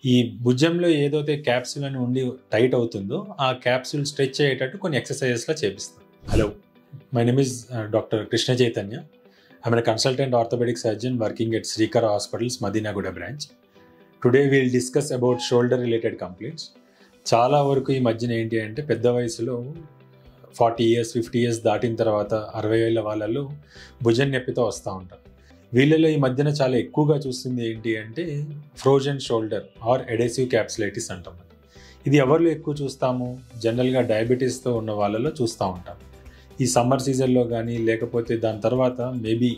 ఈ భుజంలో ఏదైతే క్యాప్సూల్ అని ఉండి టైట్ అవుతుందో ఆ క్యాప్సూల్ స్ట్రెచ్ అయ్యేటట్టు కొన్ని ఎక్సర్సైజెస్లో చేపిస్తాం. Hello, my name is doctor Krishna Chaitanya. I'm a consultant orthopedic surgeon working at Srikara Hospitals, Madinaguda branch. Today we'll discuss about shoulder related complaints. చాలా వరకు ఈ మధ్యన ఏంటి అంటే పెద్ద వయసులో 40 years 50 years దాటిన తర్వాత 60 ఏళ్ళ వాళ్ళలో భుజం నొప్పితో వస్తూ ఉంటారు. వీళ్ళలో ఈ మధ్యన చాలా ఎక్కువగా చూస్తుంది ఏంటి అంటే ఫ్రోజన్ షోల్డర్ ఆర్ ఎడెసివ్ క్యాప్సులైటిస్ అంటాం. ఇది ఎవరిలో ఎక్కువ చూస్తాము? జనరల్గా డయాబెటీస్తో ఉన్న వాళ్ళలో చూస్తూ ఉంటాం. ఈ సమ్మర్ సీజన్లో కానీ లేకపోతే దాని తర్వాత మేబీ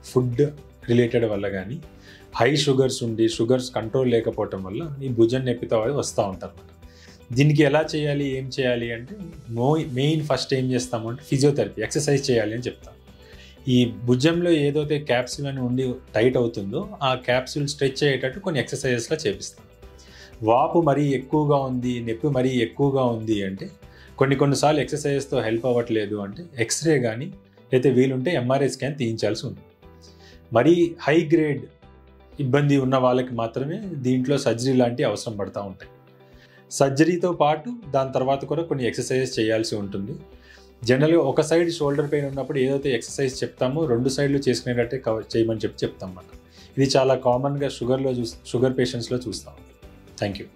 ఫుడ్ రిలేటెడ్ వల్ల కానీ హై షుగర్స్ ఉండి షుగర్స్ కంట్రోల్ లేకపోవటం వల్ల ఈ భుజం నొప్పితో వస్తూ ఉంటారు. దీనికి ఎలా చేయాలి, ఏం చేయాలి అంటే మెయిన్ ఫస్ట్ ఏం చేస్తాము అంటే ఫిజియోథెరపీ, ఎక్సర్సైజ్ చేయాలి అని చెప్తాం. ఈ భుజంలో ఏదైతే క్యాప్సూల్ అని ఉండి టైట్ అవుతుందో ఆ క్యాప్సూల్ స్ట్రెచ్ అయ్యేటట్టు కొన్ని ఎక్సర్సైజెస్లో చేపిస్తాం. వాపు మరీ ఎక్కువగా ఉంది, నొప్పి మరీ ఎక్కువగా ఉంది అంటే కొన్నిసార్లు ఎక్సర్సైజెస్తో హెల్ప్ అవ్వట్లేదు అంటే ఎక్స్రే కానీ లేకపోతే వీలుంటే ఎంఆర్ఐ స్కాన్ తీయించాల్సి ఉంది. మరీ హై గ్రేడ్ ఇబ్బంది ఉన్న వాళ్ళకి మాత్రమే దీంట్లో సర్జరీ లాంటివి అవసరం పడుతూ ఉంటాయి. సర్జరీతో పాటు దాని తర్వాత కూడా కొన్ని ఎక్సర్సైజెస్ చేయాల్సి ఉంటుంది. జనరల్గా ఒక సైడ్ షోల్డర్ పెయిన్ ఉన్నప్పుడు ఏదైతే ఎక్సర్సైజ్ చెప్తామో 2 సైడ్లు చేసుకునేటట్టే చేయమని చెప్తాం మనం. ఇది చాలా కామన్గా షుగర్ పేషెంట్స్లో చూస్తాం. Thank you.